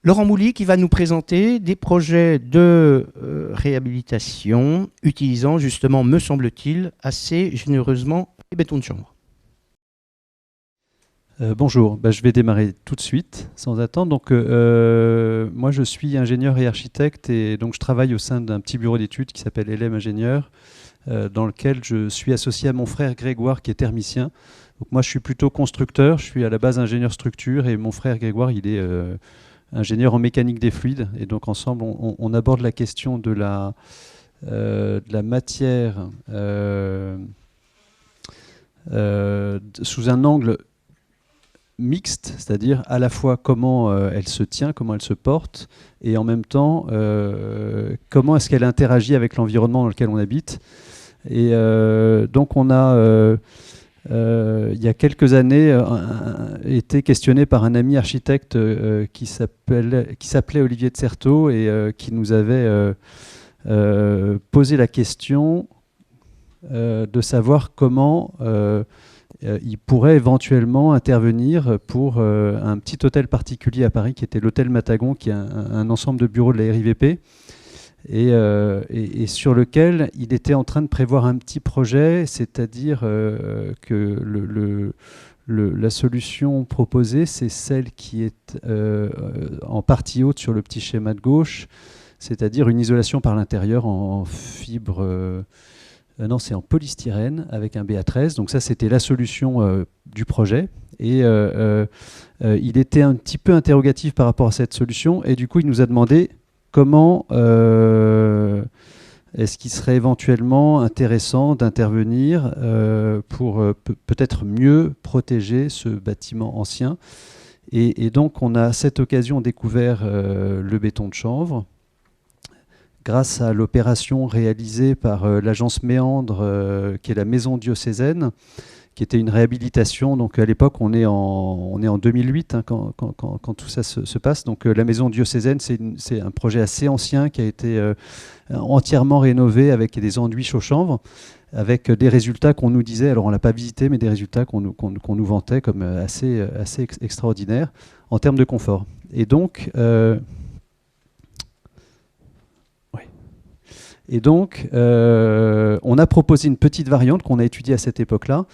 Laurent Mouly qui va nous présenter des projets de réhabilitation utilisant justement, me semble-t-il, assez généreusement les bétons de chanvre. Bonjour, je vais démarrer tout de suite, sans attendre. Donc, moi, je suis ingénieur et architecte et donc je travaille au sein d'un petit bureau d'études qui s'appelle LM Ingénieur, dans lequel je suis associé à mon frère Grégoire qui est thermicien. Donc, moi, je suis plutôt constructeur, je suis à la base ingénieur structure et mon frère Grégoire, il est ingénieur en mécanique des fluides. Et donc, ensemble, on aborde la question de la matière sous un angle mixte, c'est-à-dire à la fois comment elle se tient, comment elle se porte, et en même temps comment est-ce qu'elle interagit avec l'environnement dans lequel on habite. Et donc on a, il y a quelques années, été questionné par un ami architecte qui s'appelait Olivier de Certeau et qui nous avait posé la question de savoir comment il pourrait éventuellement intervenir pour un petit hôtel particulier à Paris qui était l'hôtel Matagon, qui est un ensemble de bureaux de la RIVP, et sur lequel il était en train de prévoir un petit projet, c'est-à-dire que la solution proposée, c'est celle qui est en partie haute sur le petit schéma de gauche, c'est-à-dire une isolation par l'intérieur en fibre. Non, c'est en polystyrène avec un BA13. Donc ça, c'était la solution du projet. Et il était un petit peu interrogatif par rapport à cette solution. Et du coup, il nous a demandé comment est-ce qu'il serait éventuellement intéressant d'intervenir pour peut-être mieux protéger ce bâtiment ancien. Et donc, on a à cette occasion découvert le béton de chanvre, grâce à l'opération réalisée par l'agence Méandre, qui est la maison diocésaine, qui était une réhabilitation. Donc à l'époque, on est en 2008 hein, quand tout ça se passe. Donc la maison diocésaine, c'est un projet assez ancien qui a été entièrement rénové avec des enduits chaux-chanvre, avec des résultats qu'on nous disait, alors on ne l'a pas visité, mais des résultats qu'on nous vantait comme assez extraordinaires en termes de confort. Et donc... Et donc, on a proposé une petite variante qu'on a étudiée à cette époque-là,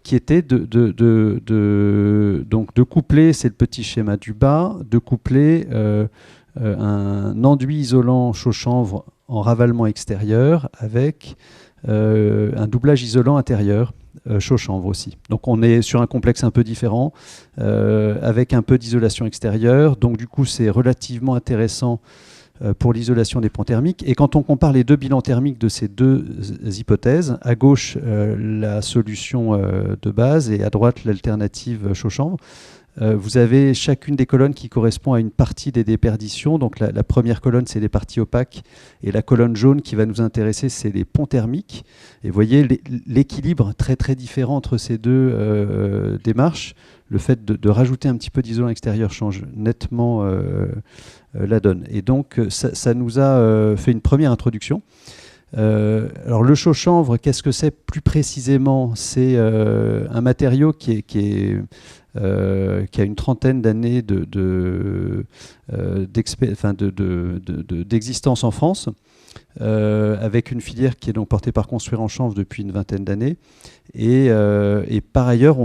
qui était donc de coupler, c'est le petit schéma du bas, de coupler un enduit isolant chaud-chanvre en ravalement extérieur avec un doublage isolant intérieur, chaud-chanvre aussi. Donc on est sur un complexe un peu différent, avec un peu d'isolation extérieure. Donc du coup, c'est relativement intéressant pour l'isolation des ponts thermiques. Et quand on compare les deux bilans thermiques de ces deux hypothèses, à gauche la solution de base et à droite l'alternative chaud-chanvre, vous avez chacune des colonnes qui correspond à une partie des déperditions. Donc la première colonne, c'est les parties opaques, et la colonne jaune qui va nous intéresser, c'est les ponts thermiques. Et vous voyez l'équilibre très très différent entre ces deux démarches. Le fait de rajouter un petit peu d'isolant extérieur change nettement la donne. Et donc ça nous a fait une première introduction. Alors le chaud-chanvre, qu'est-ce que c'est plus précisément? C'est un matériau qui a une trentaine d'années d'existence en France, avec une filière qui est donc portée par Construire en Chanvre depuis une vingtaine d'années. Et par ailleurs,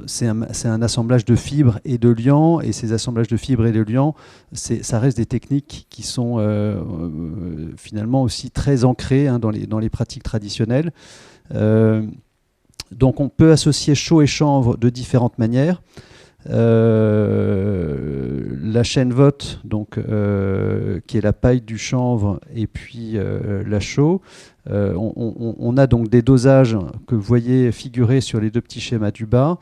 c'est un assemblage de fibres et de liants, et ces assemblages de fibres et de liants, ça reste des techniques qui sont finalement aussi très ancrées hein, dans les pratiques traditionnelles. Donc on peut associer chaux et chanvre de différentes manières. La chaîne vote, donc, qui est la paille du chanvre, et puis la chaux. On a donc des dosages que vous voyez figurer sur les deux petits schémas du bas.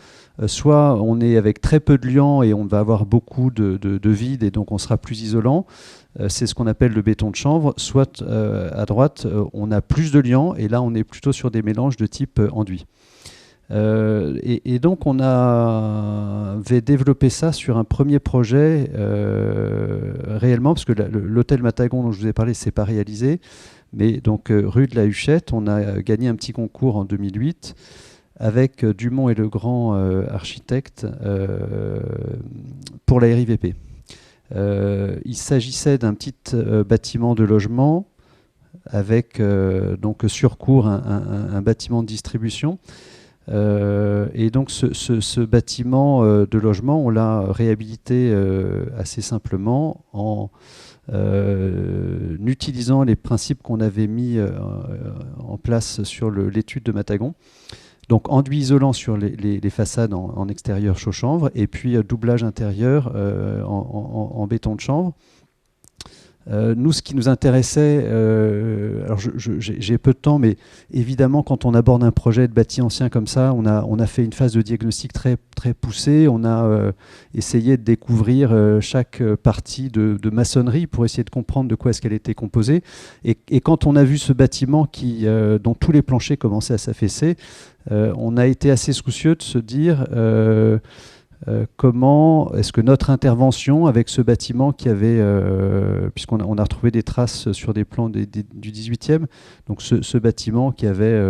Soit on est avec très peu de liant et on va avoir beaucoup de vide et donc on sera plus isolant. C'est ce qu'on appelle le béton de chanvre. Soit à droite, on a plus de liant et là on est plutôt sur des mélanges de type enduit. Et donc on avait développé ça sur un premier projet réellement, parce que l'hôtel Matagon dont je vous ai parlé, c'est pas réalisé, mais donc rue de la Huchette, on a gagné un petit concours en 2008 avec Dumont et Legrand architectes pour la RIVP. Il s'agissait d'un petit bâtiment de logement avec donc sur cour un bâtiment de distribution. Et donc ce bâtiment de logement, on l'a réhabilité assez simplement en utilisant les principes qu'on avait mis en place sur l'étude de Matagon. Donc enduit isolant sur les façades en extérieur chaud chanvre, et puis doublage intérieur en béton de chanvre. Nous, ce qui nous intéressait, alors j'ai peu de temps, mais évidemment, quand on aborde un projet de bâti ancien comme ça, on a fait une phase de diagnostic très, très poussée. On a essayé de découvrir chaque partie de maçonnerie pour essayer de comprendre de quoi est-ce qu'elle était composée. Et quand on a vu ce bâtiment dont tous les planchers commençaient à s'affaisser, on a été assez soucieux de se dire... comment est-ce que notre intervention avec ce bâtiment qui avait, puisqu'on a retrouvé des traces sur des plans du 18e, donc ce bâtiment qui avait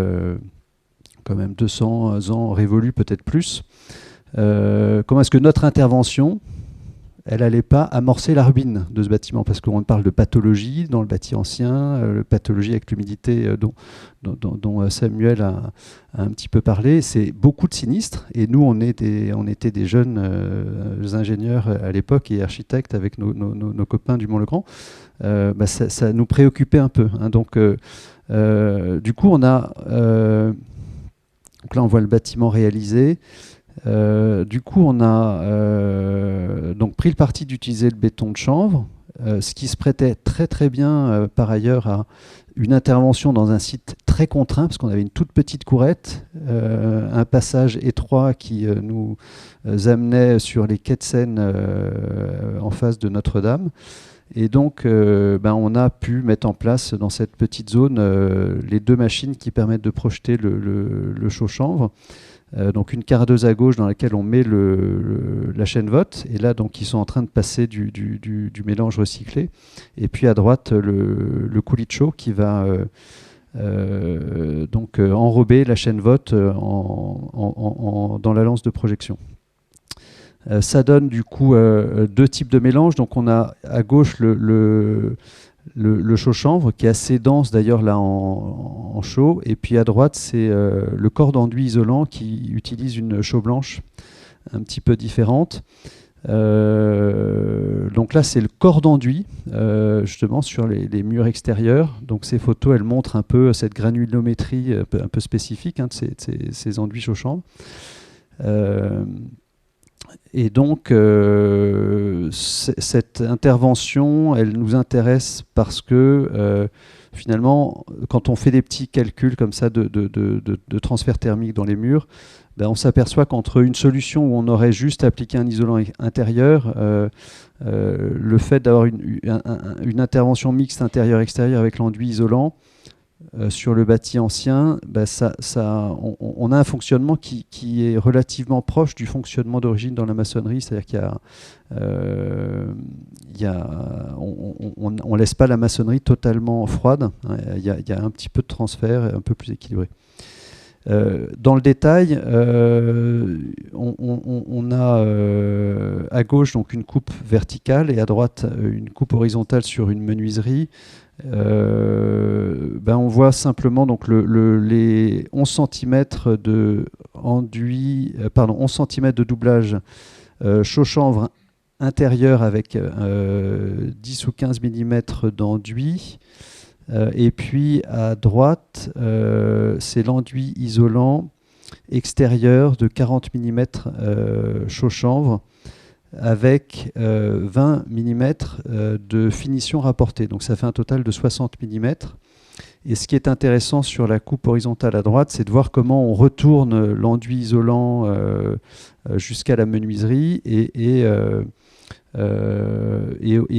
quand même 200 ans révolu, peut-être plus, comment est-ce que notre intervention, elle n'allait pas amorcer la ruine de ce bâtiment, parce qu'on parle de pathologie dans le bâti ancien, pathologie avec l'humidité dont Samuel a un petit peu parlé. C'est beaucoup de sinistres, et nous on était des jeunes ingénieurs à l'époque et architectes avec nos copains du Mont-le-Grand. Ça nous préoccupait un peu, hein. Donc du coup donc là on voit le bâtiment réalisé. Du coup, on a donc pris le parti d'utiliser le béton de chanvre, ce qui se prêtait très très bien par ailleurs à une intervention dans un site très contraint, parce qu'on avait une toute petite courette, un passage étroit qui nous amenait sur les quais de Seine en face de Notre-Dame. Et donc, on a pu mettre en place dans cette petite zone les deux machines qui permettent de projeter le chaud chanvre. Donc une cardeuse à gauche dans laquelle on met la chaîne vote, et là donc ils sont en train de passer du mélange recyclé, et puis à droite le coulis de chaud qui va enrober la chaîne vote dans la lance de projection. Ça donne du coup deux types de mélange. Donc on a à gauche le chaud chanvre qui est assez dense d'ailleurs là en chaud, et puis à droite c'est le corps d'enduit isolant qui utilise une chaux blanche un petit peu différente. Donc là c'est le corps d'enduit justement sur les murs extérieurs. Donc ces photos elles montrent un peu cette granulométrie un peu spécifique, hein, de ces enduits chaud chanvre. Et donc, cette intervention, elle nous intéresse parce que finalement, quand on fait des petits calculs comme ça de transfert thermique dans les murs, on s'aperçoit qu'entre une solution où on aurait juste appliqué un isolant intérieur, le fait d'avoir une intervention mixte intérieur-extérieur avec l'enduit isolant, sur le bâti ancien, on a un fonctionnement qui est relativement proche du fonctionnement d'origine dans la maçonnerie, c'est-à-dire on laisse pas la maçonnerie totalement froide, hein, il y a un petit peu de transfert un peu plus équilibré. Dans le détail, on a à gauche donc une coupe verticale et à droite une coupe horizontale sur une menuiserie. On voit simplement donc les 11 cm de enduit, 11 cm de doublage chaud chanvre intérieur avec 10 ou 15 mm d'enduit. Et puis à droite, c'est l'enduit isolant extérieur de 40 mm chaud chanvre avec 20 mm de finition rapportée. Donc ça fait un total de 60 mm. Et ce qui est intéressant sur la coupe horizontale à droite, c'est de voir comment on retourne l'enduit isolant jusqu'à la menuiserie et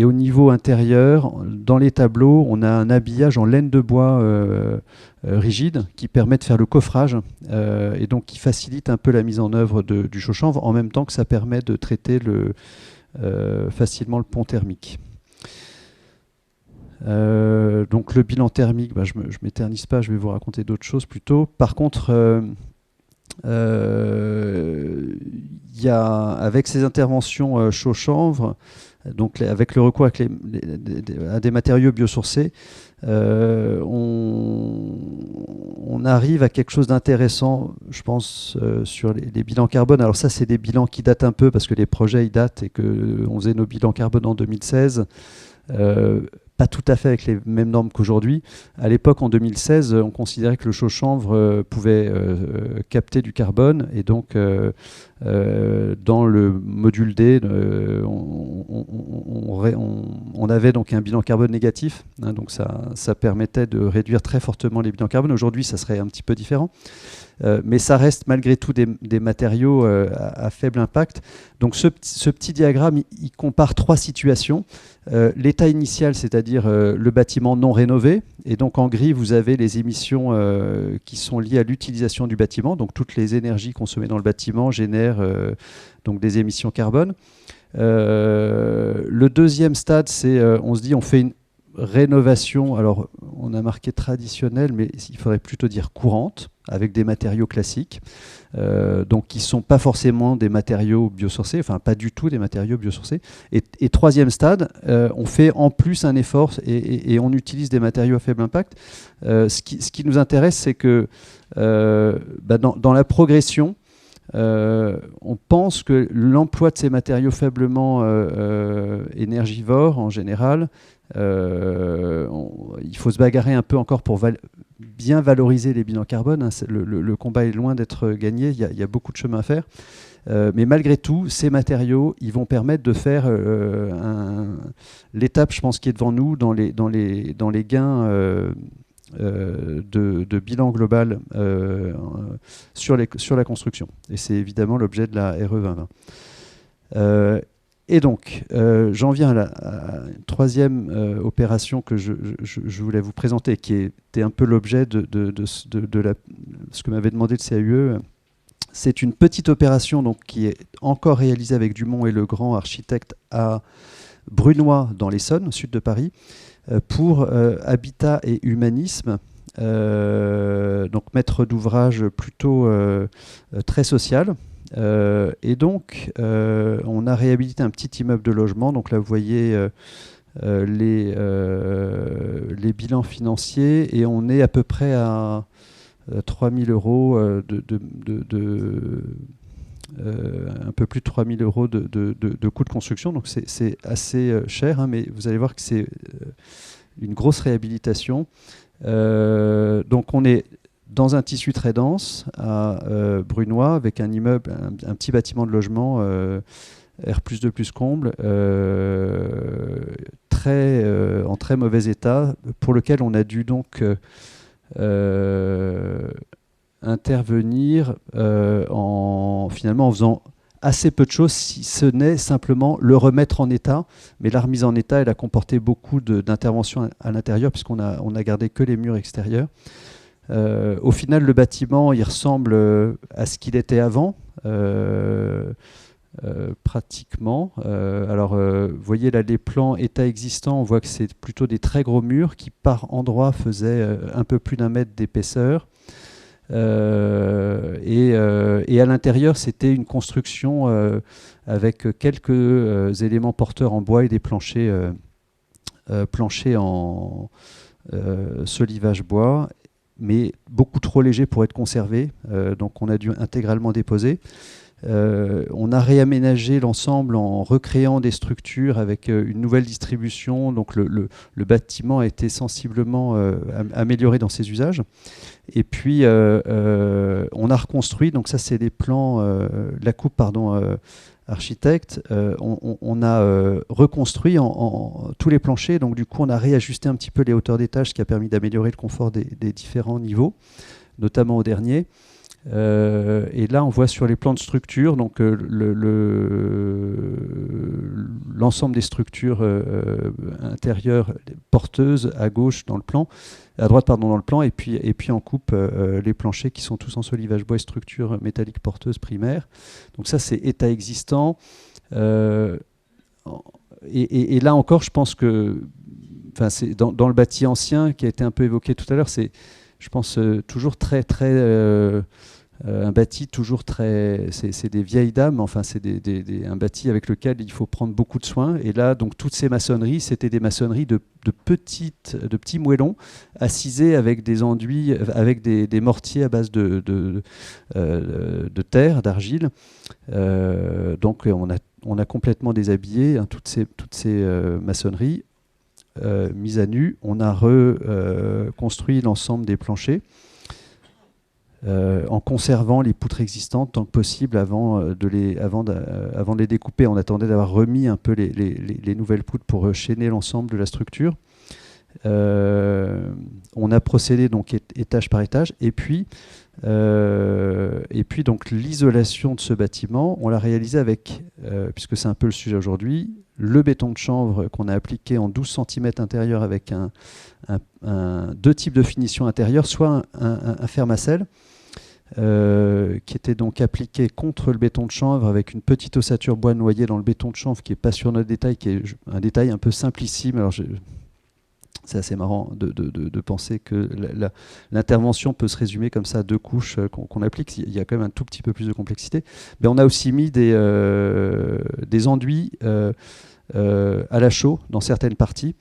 au niveau intérieur, dans les tableaux, on a un habillage en laine de bois rigide qui permet de faire le coffrage et donc qui facilite un peu la mise en œuvre du chaud chanvre, en même temps que ça permet de traiter facilement le pont thermique. Donc le bilan thermique, je m'éternise pas, je vais vous raconter d'autres choses plutôt. Par contre, Il y a, avec ces interventions chaud-chanvre, donc avec le recours à des matériaux biosourcés, on arrive à quelque chose d'intéressant, je pense, sur les bilans carbone. Alors ça, c'est des bilans qui datent un peu parce que les projets ils datent et qu'on faisait nos bilans carbone en 2016. Pas tout à fait avec les mêmes normes qu'aujourd'hui. À l'époque, en 2016, on considérait que le chaud-chanvre pouvait capter du carbone, et donc dans le module D, on avait donc un bilan carbone négatif, hein, donc ça permettait de réduire très fortement les bilans carbone. Aujourd'hui, ça serait un petit peu différent. Mais ça reste malgré tout des matériaux à faible impact. Donc ce petit diagramme, il compare 3 situations. L'état initial, c'est-à-dire le bâtiment non rénové. Et donc en gris, vous avez les émissions qui sont liées à l'utilisation du bâtiment. Donc toutes les énergies consommées dans le bâtiment génèrent donc des émissions carbone. Le deuxième stade, c'est on se dit on fait une rénovation, alors on a marqué traditionnelle, mais il faudrait plutôt dire courante, avec des matériaux classiques, donc qui ne sont pas forcément des matériaux biosourcés, enfin pas du tout des matériaux biosourcés. Et troisième stade, on fait en plus un effort et on utilise des matériaux à faible impact. Ce qui nous intéresse, c'est que dans la progression, on pense que l'emploi de ces matériaux faiblement énergivores, en général, il faut se bagarrer un peu encore pour bien valoriser les bilans carbone. Hein. Le combat est loin d'être gagné, il y a beaucoup de chemin à faire. Mais malgré tout, ces matériaux, ils vont permettre de faire l'étape, je pense, qui est devant nous dans les gains de bilan global sur la construction. Et c'est évidemment l'objet de la RE 2020. Et donc, j'en viens à la troisième opération que je voulais vous présenter, qui était un peu l'objet de ce que m'avait demandé le CAUE. C'est une petite opération donc, qui est encore réalisée avec Dumont et Legrand, architecte à Brunoy, dans l'Essonne, au sud de Paris, pour Habitat et Humanisme. Donc maître d'ouvrage plutôt très social. Et donc, on a réhabilité un petit immeuble de logement. Donc là, vous voyez les bilans financiers, et on est à peu près à 3 000 euros un peu plus de 3 000 euros de coût de construction. Donc c'est assez cher, hein, mais vous allez voir que c'est une grosse réhabilitation. Donc on est dans un tissu très dense à Brunoy, avec un immeuble, un petit bâtiment de logement R+2+ comble, en très mauvais état, pour lequel on a dû donc intervenir finalement en faisant assez peu de choses, si ce n'est simplement le remettre en état. Mais la remise en état, elle a comporté beaucoup d'interventions à l'intérieur, puisqu'on a gardé que les murs extérieurs. Au final, le bâtiment, il ressemble à ce qu'il était avant, pratiquement. Alors, vous voyez là les plans état existant, on voit que c'est plutôt des très gros murs qui, par endroits, faisaient un peu plus d'1 mètre d'épaisseur. Et à l'intérieur, c'était une construction avec quelques éléments porteurs en bois et des planchers en solivage bois, mais beaucoup trop légers pour être conservés. Donc on a dû intégralement déposer. On a réaménagé l'ensemble en recréant des structures avec une nouvelle distribution. Donc le bâtiment a été sensiblement amélioré dans ses usages. Et puis on a reconstruit, donc ça c'est les plans, la coupe architecte, on a reconstruit tous les planchers, donc du coup on a réajusté un petit peu les hauteurs d'étage, ce qui a permis d'améliorer le confort des différents niveaux, notamment au dernier. Et là on voit sur les plans de structure donc l'ensemble des structures intérieures porteuses à gauche dans le plan, à droite dans le plan, et puis en coupe les planchers qui sont tous en solivage bois et structure métallique porteuse primaire. Donc ça c'est état existant. Et là encore je pense que c'est dans le bâti ancien qui a été un peu évoqué tout à l'heure, c'est je pense toujours très un bâti toujours très... C'est des vieilles dames, enfin c'est un bâti avec lequel il faut prendre beaucoup de soin. Et là, donc toutes ces maçonneries, c'était des maçonneries de petits moellons ascisés avec des enduits, avec des mortiers à base de terre, d'argile. Donc on a complètement déshabillé hein, toutes ces maçonneries mises à nu. On a reconstruit l'ensemble des planchers. En conservant les poutres existantes tant que possible avant de les découper. On attendait d'avoir remis un peu les nouvelles poutres pour chaîner l'ensemble de la structure. On a procédé donc étage par étage et puis donc l'isolation de ce bâtiment, on l'a réalisé avec, puisque c'est un peu le sujet aujourd'hui, le béton de chanvre qu'on a appliqué en 12 cm intérieur avec deux types de finition intérieure, soit un fermacelle qui était donc appliqué contre le béton de chanvre avec une petite ossature bois noyée dans le béton de chanvre qui n'est pas sur notre détail, qui est un détail un peu simplissime. Alors c'est assez marrant de penser que l'intervention peut se résumer comme ça à deux couches qu'on applique. Il y a quand même un tout petit peu plus de complexité. Mais on a aussi mis des enduits à la chaux dans certaines parties.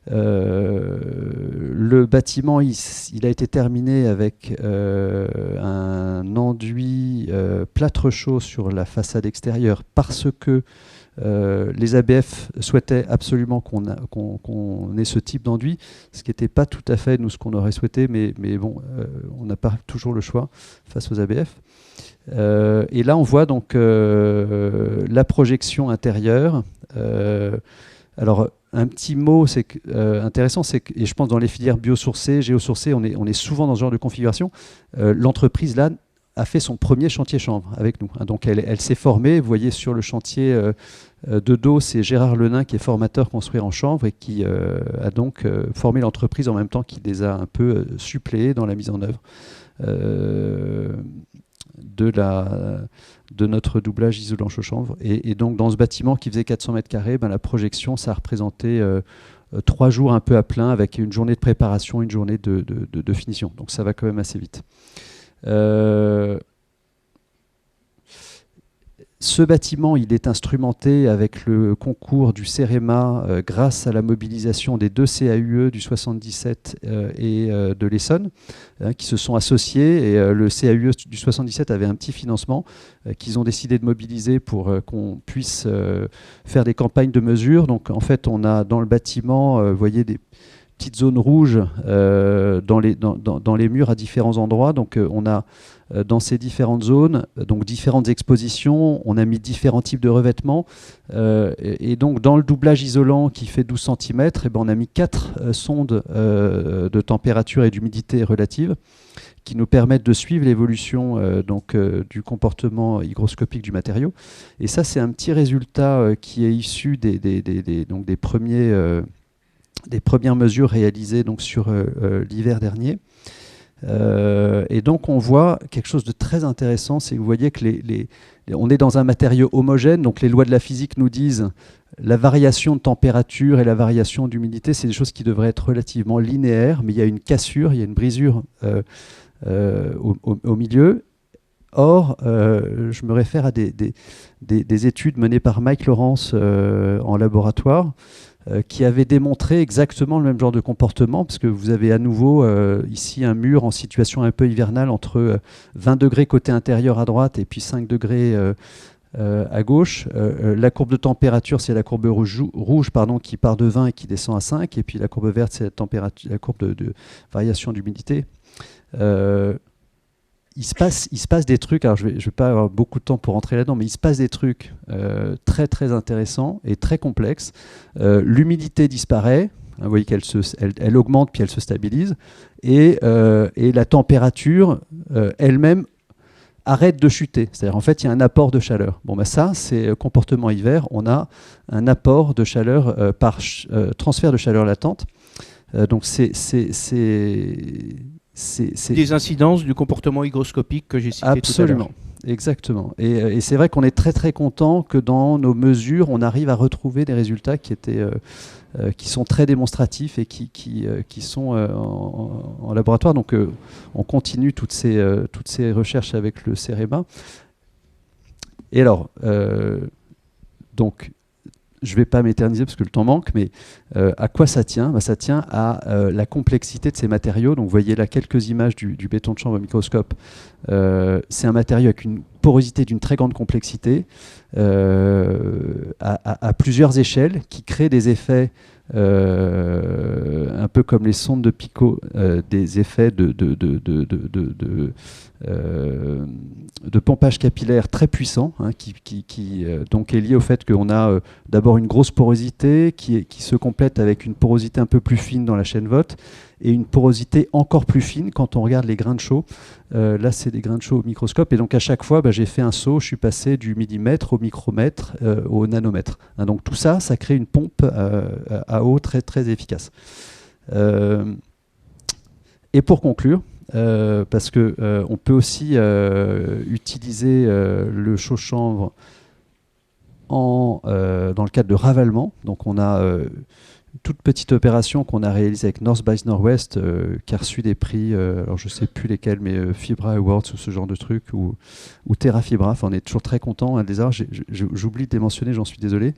Le bâtiment, il a été terminé avec un enduit plâtre chaud sur la façade extérieure parce que les ABF souhaitaient absolument qu'on ait ce type d'enduit, ce qui n'était pas tout à fait nous ce qu'on aurait souhaité, mais bon, on n'a pas toujours le choix face aux ABF. Et là, on voit donc la projection intérieure. Alors, un petit mot intéressant, c'est que, et je pense dans les filières biosourcées, géosourcées, on est souvent dans ce genre de configuration. L'entreprise, là, a fait son premier chantier chanvre avec nous. Donc elle s'est formée, vous voyez sur le chantier de dos, c'est Gérard Lenain qui est formateur construire en chanvre et qui a donc formé l'entreprise en même temps qu'il les a un peu suppléés dans la mise en œuvre de notre doublage isolant chaud chanvre. Et donc dans ce bâtiment qui faisait 400 mètres carrés, la projection, ça a représenté 3 jours un peu à plein avec une journée de préparation, une journée de finition. Donc ça va quand même assez vite. Ce bâtiment, il est instrumenté avec le concours du CEREMA grâce à la mobilisation des 2 CAUE du 77 et de l'Essonne qui se sont associés. Et le CAUE du 77 avait un petit financement qu'ils ont décidé de mobiliser pour qu'on puisse faire des campagnes de mesure. Donc en fait, on a dans le bâtiment, vous voyez, des petites zones rouges dans les murs à différents endroits. Donc on a dans ces différentes zones, donc différentes expositions, on a mis différents types de revêtements. Et donc dans le doublage isolant qui fait 12 cm, on a mis 4 sondes de température et d'humidité relative qui nous permettent de suivre l'évolution du comportement hygroscopique du matériau. Et ça, c'est un petit résultat qui est issu des premières mesures réalisées donc, sur l'hiver dernier. Et donc on voit quelque chose de très intéressant, c'est que vous voyez que on est dans un matériau homogène, donc les lois de la physique nous disent la variation de température et la variation d'humidité, c'est des choses qui devraient être relativement linéaires, mais il y a une cassure, il y a une brisure au milieu. Or, je me réfère à des études menées par Mike Lawrence en laboratoire, qui avait démontré exactement le même genre de comportement, parce que vous avez à nouveau ici un mur en situation un peu hivernale entre 20 degrés côté intérieur à droite et puis 5 degrés à gauche. La courbe de température, c'est la courbe rouge qui part de 20 et qui descend à 5, et puis la courbe verte, c'est la courbe de variation d'humidité. Il se passe des trucs, alors je vais pas avoir beaucoup de temps pour rentrer là-dedans, mais il se passe des trucs très très intéressants et très complexes. L'humidité disparaît, vous voyez qu'elle augmente puis elle se stabilise, et la température elle-même arrête de chuter. C'est-à-dire en fait il y a un apport de chaleur. Bon, ça c'est comportement hiver, on a un apport de chaleur par transfert de chaleur latente. Donc c'est des incidences du comportement hygroscopique que j'ai cité tout à l'heure. exactement. Et c'est vrai qu'on est très très content que dans nos mesures, on arrive à retrouver des résultats qui sont très démonstratifs et qui sont en laboratoire. Donc on continue toutes ces recherches avec le CEREMA. Et alors, donc, je ne vais pas m'éterniser parce que le temps manque, mais à quoi ça tient? Ça tient à la complexité de ces matériaux. Donc vous voyez là quelques images du béton de chanvre au microscope. C'est un matériau avec une porosité d'une très grande complexité, à plusieurs échelles, qui crée des effets un peu comme les sondes de Picot, des effets de pompage capillaire très puissant, hein, qui donc est lié au fait qu'on a d'abord une grosse porosité qui se complète avec une porosité un peu plus fine dans la chaîne VOT et une porosité encore plus fine quand on regarde les grains de chaux. Là, c'est des grains de chaux au microscope. Et donc, à chaque fois, j'ai fait un saut. Je suis passé du millimètre au micromètre au nanomètre. Hein, donc, tout ça, ça crée une pompe à eau très, très efficace. Et pour conclure, parce qu'on peut aussi utiliser le chaud-chanvre dans le cadre de ravalement. Donc, on a toute petite opération qu'on a réalisée avec North by Northwest, qui a reçu des prix, alors je ne sais plus lesquels, mais Fibra Awards ou ce genre de truc, ou Terra Fibra. Enfin, on est toujours très content. Hein, des arts, j'oublie de les mentionner, j'en suis désolé.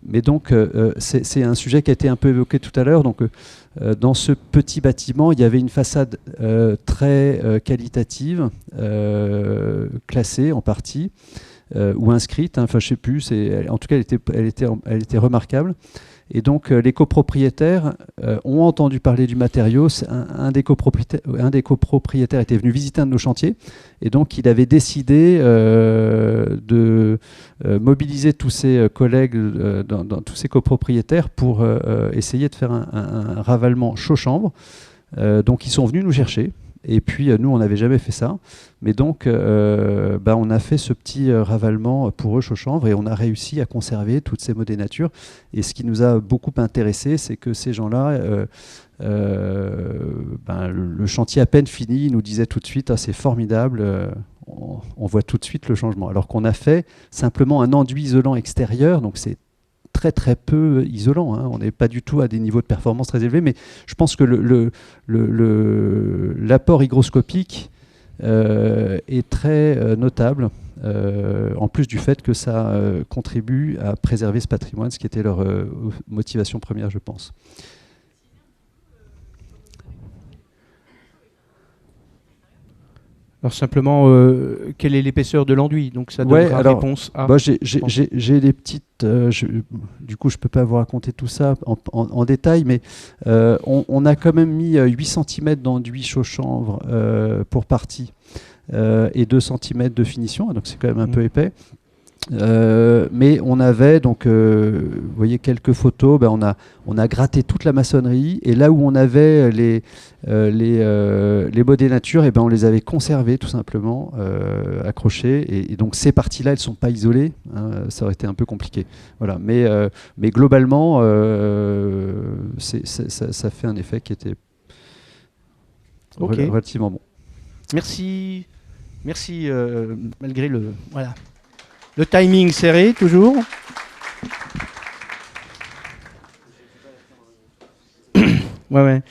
Mais donc, c'est un sujet qui a été un peu évoqué tout à l'heure. Donc, dans ce petit bâtiment, il y avait une façade très qualitative, classée en partie, ou inscrite, hein, enfin je ne sais plus, en tout cas elle était remarquable. Et donc les copropriétaires ont entendu parler du matériau. Un des copropriétaires était venu visiter un de nos chantiers, et donc il avait décidé de mobiliser tous ses collègues, tous ses copropriétaires pour essayer de faire un ravalement chaud-chanvre. Donc ils sont venus nous chercher. Et puis nous, on n'avait jamais fait ça. Mais donc, on a fait ce petit ravalement pour eux, chaud-chanvre, et on a réussi à conserver toutes ces modées nature. Et ce qui nous a beaucoup intéressé, c'est que ces gens-là, le chantier à peine fini, ils nous disaient tout de suite, c'est formidable, on voit tout de suite le changement. Alors qu'on a fait simplement un enduit isolant extérieur, donc c'est très très peu isolant, hein. On n'est pas du tout à des niveaux de performance très élevés, mais je pense que l'apport hygroscopique est très notable, en plus du fait que ça contribue à préserver ce patrimoine, ce qui était leur motivation première, je pense. Alors simplement, quelle est l'épaisseur de l'enduit? Donc ça donnera réponse à... J'ai des petites... du coup, je ne peux pas vous raconter tout ça en détail, mais on a quand même mis 8 cm d'enduit chaud-chanvre pour partie, et 2 cm de finition, donc c'est quand même un peu épais. Mais on avait donc, vous voyez quelques photos, on a gratté toute la maçonnerie, et là où on avait les modées nature, on les avait conservés tout simplement, accrochés, et donc ces parties-là, elles ne sont pas isolées, hein, ça aurait été un peu compliqué. Voilà. Mais globalement, ça fait un effet qui était relativement bon. Merci, malgré le... Voilà. Le timing serré, toujours. Ouais.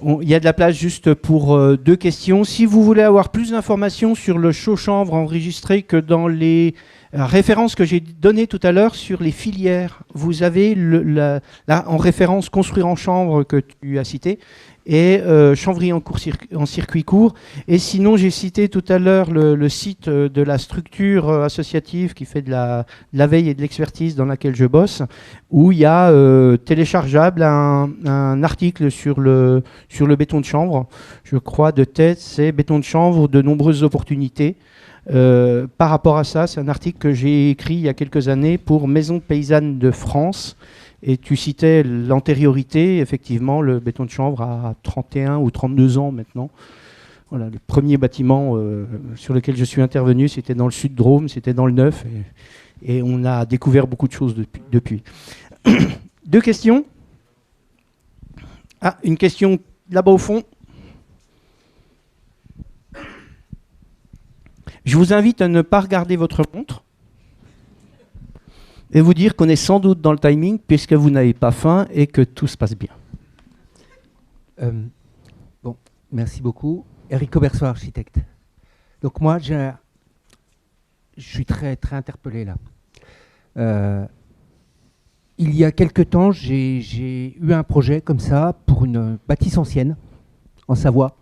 Il y a de la place juste pour 2 questions. Si vous voulez avoir plus d'informations sur le chaud-chanvre enregistré que dans les références que j'ai données tout à l'heure sur les filières, vous avez là, en référence Construire en chanvre que tu as cité, et chanvrerie en circuit court. Et sinon, j'ai cité tout à l'heure le site de la structure associative qui fait de la veille et de l'expertise dans laquelle je bosse, où il y a téléchargeable un article sur le béton de chanvre. Je crois de tête, c'est béton de chanvre, de nombreuses opportunités. Par rapport à ça, c'est un article que j'ai écrit il y a quelques années pour Maison Paysanne de France. Et tu citais l'antériorité, effectivement, le béton de chanvre a 31 ou 32 ans maintenant. Voilà, le premier bâtiment sur lequel je suis intervenu, c'était dans le sud de Drôme, c'était dans le 9, et on a découvert beaucoup de choses depuis. 2 questions. Ah, une question là-bas au fond. Je vous invite à ne pas regarder votre montre et vous dire qu'on est sans doute dans le timing puisque vous n'avez pas faim et que tout se passe bien. Bon, merci beaucoup. Eric Auberçois, architecte. Donc moi, je suis très, très interpellé là. Il y a quelque temps, j'ai eu un projet comme ça pour une bâtisse ancienne en Savoie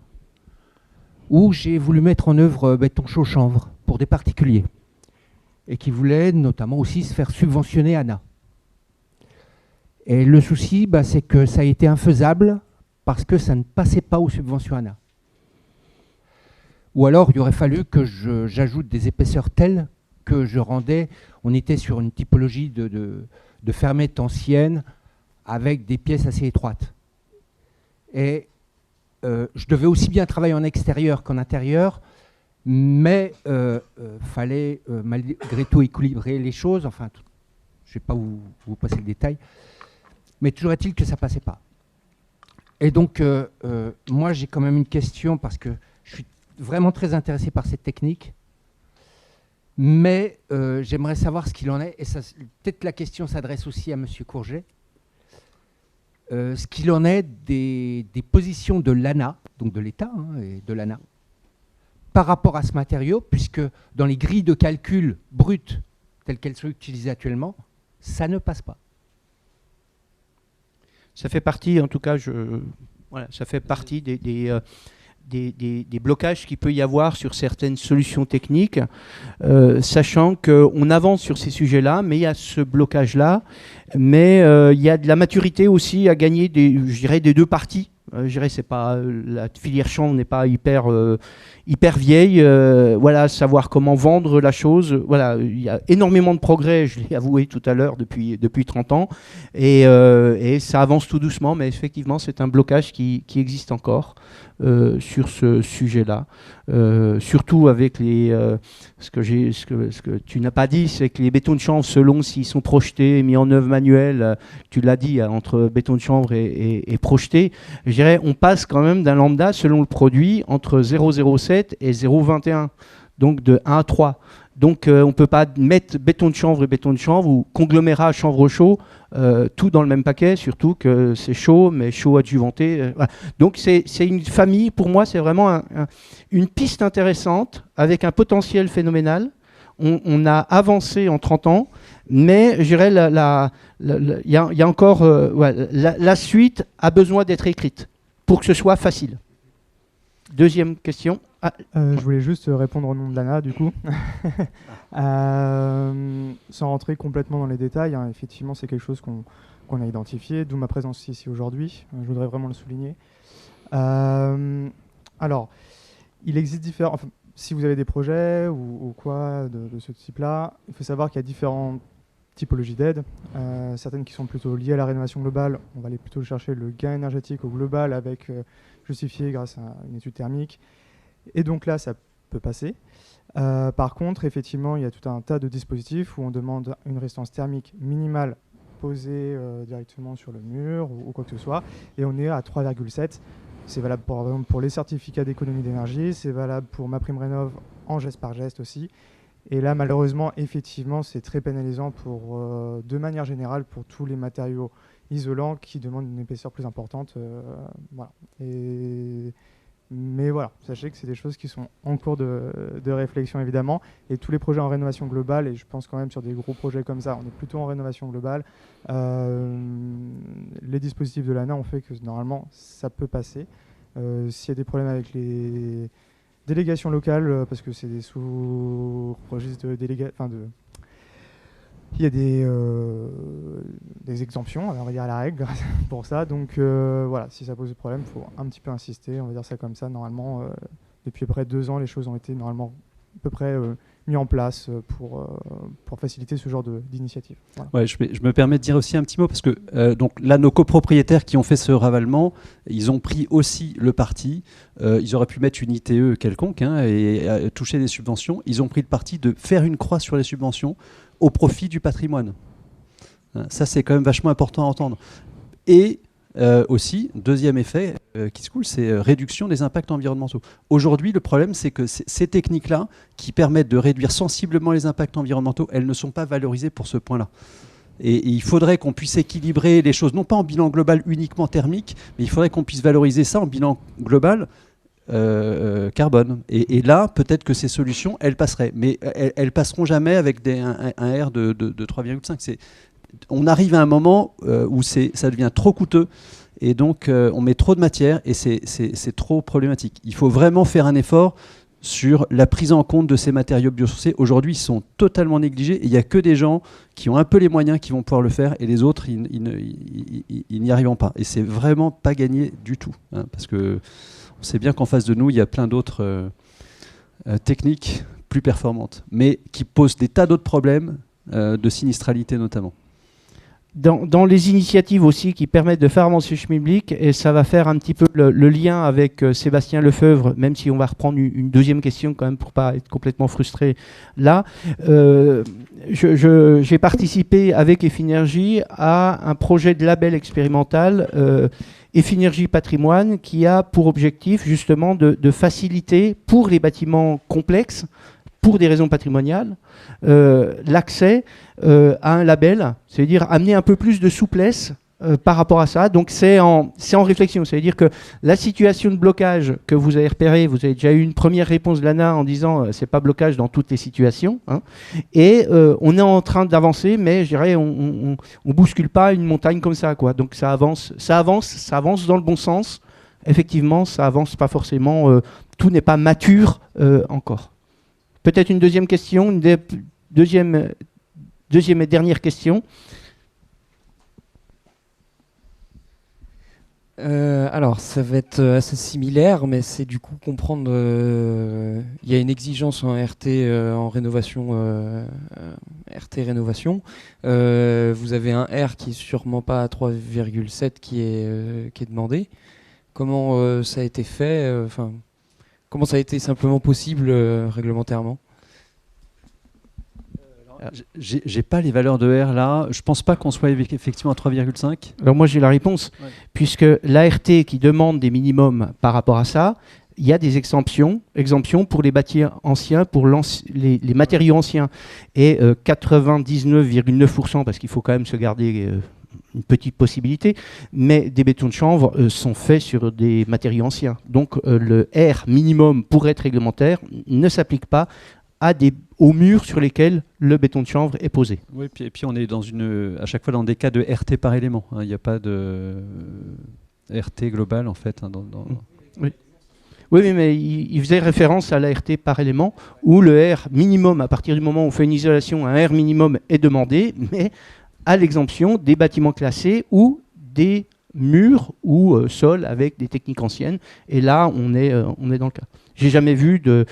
où j'ai voulu mettre en œuvre béton chaud chanvre pour des particuliers et qui voulaient notamment aussi se faire subventionner ANA. Et le souci, c'est que ça a été infaisable parce que ça ne passait pas aux subventions ANA. Ou alors, il aurait fallu que j'ajoute des épaisseurs telles que je rendais... On était sur une typologie de fermette ancienne avec des pièces assez étroites. Et je devais aussi bien travailler en extérieur qu'en intérieur, mais fallait malgré tout équilibrer les choses. Enfin, je ne vais pas vous passer le détail, mais toujours est-il que ça ne passait pas. Et donc, moi, j'ai quand même une question parce que je suis vraiment très intéressé par cette technique, mais j'aimerais savoir ce qu'il en est, et peut-être la question s'adresse aussi à M. Courget, ce qu'il en est des positions de l'ANA, donc de l'État et de l'ANA, par rapport à ce matériau, puisque dans les grilles de calcul brutes telles qu'elles sont utilisées actuellement, ça ne passe pas. Ça fait partie, en tout cas, ça fait partie des blocages qu'il peut y avoir sur certaines solutions techniques, sachant qu'on avance sur ces sujets-là, mais il y a ce blocage-là, mais il y a de la maturité aussi à gagner, je dirais, des deux parties. Je dirais, c'est pas, la filière chanvre n'est pas hyper vieille. Voilà, savoir comment vendre la chose. Voilà, il y a énormément de progrès, je l'ai avoué tout à l'heure, depuis 30 ans. Et ça avance tout doucement, mais effectivement, c'est un blocage qui existe encore sur ce sujet-là. Surtout avec ce que tu n'as pas dit, c'est que les bétons de chanvre, selon s'ils sont projetés, mis en œuvre manuel, tu l'as dit, entre béton de chanvre et projeté, je dirais, on passe quand même d'un lambda, selon le produit, entre 0,07 et 0,21, donc de 1 à 3. Donc on ne peut pas mettre béton de chanvre ou conglomérat chanvre chaud, tout dans le même paquet, surtout que c'est chaud, mais chaud adjuvanté. Voilà. Donc c'est une famille, pour moi, c'est vraiment une piste intéressante, avec un potentiel phénoménal. On a avancé en 30 ans, mais je dirais il y a encore... la suite a besoin d'être écrite pour que ce soit facile. Deuxième question. Je voulais juste répondre au nom de l'ANA, du coup. Sans rentrer complètement dans les détails, effectivement, c'est quelque chose qu'on a identifié, d'où ma présence ici aujourd'hui. Je voudrais vraiment le souligner. Alors, il existe différents... Enfin, si vous avez des projets ou quoi de ce type-là, il faut savoir qu'il y a différentes typologies d'aides. Certaines qui sont plutôt liées à la rénovation globale. On va aller plutôt chercher le gain énergétique au global avec justifié grâce à une étude thermique. Et donc là, ça peut passer. Par contre, effectivement, il y a tout un tas de dispositifs où on demande une résistance thermique minimale posée directement sur le mur ou quoi que ce soit. Et on est à 3,7. C'est valable par exemple pour les certificats d'économie d'énergie. C'est valable pour MaPrimeRénov' en geste par geste aussi. Et là, malheureusement, effectivement, c'est très pénalisant de manière générale pour tous les matériaux isolants qui demandent une épaisseur plus importante. Voilà. Mais voilà, sachez que c'est des choses qui sont en cours de réflexion évidemment, et tous les projets en rénovation globale, et je pense quand même sur des gros projets comme ça, on est plutôt en rénovation globale, les dispositifs de l'ANA ont fait que normalement ça peut passer. S'il y a des problèmes avec les délégations locales, parce que c'est des sous-registres de délégation, il y a des exemptions, on va dire à la règle pour ça. Donc voilà, si ça pose problème, il faut un petit peu insister, on va dire ça comme ça. Normalement, depuis à peu près 2 ans, les choses ont été normalement à peu près mis en place pour faciliter ce genre d'initiative. Voilà. Ouais, je me permets de dire aussi un petit mot, parce que donc là, nos copropriétaires qui ont fait ce ravalement, ils ont pris aussi le parti. Ils auraient pu mettre une ITE quelconque et toucher des subventions. Ils ont pris le parti de faire une croix sur les subventions au profit du patrimoine. Ça, c'est quand même vachement important à entendre. Et aussi, deuxième effet qui se coule, c'est réduction des impacts environnementaux. Aujourd'hui, le problème, c'est que ces techniques-là, qui permettent de réduire sensiblement les impacts environnementaux, elles ne sont pas valorisées pour ce point-là. Et il faudrait qu'on puisse équilibrer les choses, non pas en bilan global uniquement thermique, mais il faudrait qu'on puisse valoriser ça en bilan global carbone. Et là, peut-être que ces solutions, elles passeraient. Mais elles passeront jamais avec un R de 3,5. On arrive à un moment où ça devient trop coûteux. Et donc, on met trop de matière et c'est trop problématique. Il faut vraiment faire un effort sur la prise en compte de ces matériaux biosourcés. Aujourd'hui, ils sont totalement négligés et il n'y a que des gens qui ont un peu les moyens qui vont pouvoir le faire et les autres, ils n'y arriveront pas. Et c'est vraiment pas gagné du tout. Hein, parce que on sait bien qu'en face de nous, il y a plein d'autres techniques plus performantes, mais qui posent des tas d'autres problèmes, de sinistralité notamment. Dans les initiatives aussi qui permettent de faire avancer Schmilblick, et ça va faire un petit peu le lien avec Sébastien Lefebvre, même si on va reprendre une deuxième question quand même pour pas être complètement frustré là. J'ai participé avec Effinergie à un projet de label expérimental Effinergie Patrimoine qui a pour objectif justement de faciliter pour les bâtiments complexes, pour des raisons patrimoniales, l'accès à un label, c'est-à-dire amener un peu plus de souplesse par rapport à ça. Donc c'est en réflexion, c'est-à-dire que la situation de blocage que vous avez repérée, vous avez déjà eu une première réponse de l'ANA en disant c'est pas blocage dans toutes les situations, hein, et on est en train d'avancer, mais je dirais on bouscule pas une montagne comme ça, quoi. Donc ça avance dans le bon sens. Effectivement, ça avance pas forcément, tout n'est pas mature encore. Peut-être une deuxième question, deuxième et dernière question. Alors, ça va être assez similaire, mais c'est du coup comprendre. Il y a une exigence en RT en rénovation, RT rénovation. Vous avez un R qui est sûrement pas à 3,7 qui est demandé. Comment ça a été fait comment ça a été simplement possible réglementairement? J'ai pas les valeurs de R là. Je pense pas qu'on soit effectivement à 3,5. Alors moi j'ai la réponse, ouais. Puisque l'ART qui demande des minimums par rapport à ça, il y a des exemptions pour les bâtiments anciens, pour les matériaux anciens. Et 99,9%, parce qu'il faut quand même se garder une petite possibilité, mais des bétons de chanvre sont faits sur des matériaux anciens. Donc le R minimum pour être réglementaire ne s'applique pas aux murs sur lesquels le béton de chanvre est posé. Oui, et puis on est à chaque fois dans des cas de RT par élément. Il n'y a pas de RT global en fait. Hein, Oui, mais il faisait référence à la RT par élément, où le R minimum, à partir du moment où on fait une isolation, un R minimum est demandé, mais à l'exemption des bâtiments classés ou des murs ou sols avec des techniques anciennes. Et là, on est dans le cas. J'ai jamais vu de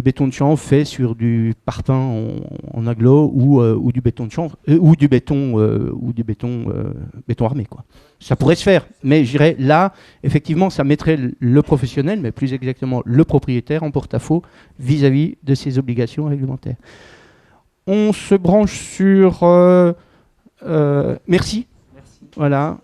béton de chanvre fait sur du parpaing en aglo ou du béton de chanvre ou du béton armé, quoi. Ça pourrait se faire, mais je dirais là, effectivement, ça mettrait le professionnel, mais plus exactement le propriétaire en porte-à-faux vis-à-vis de ses obligations réglementaires. On se branche sur... Merci. Voilà.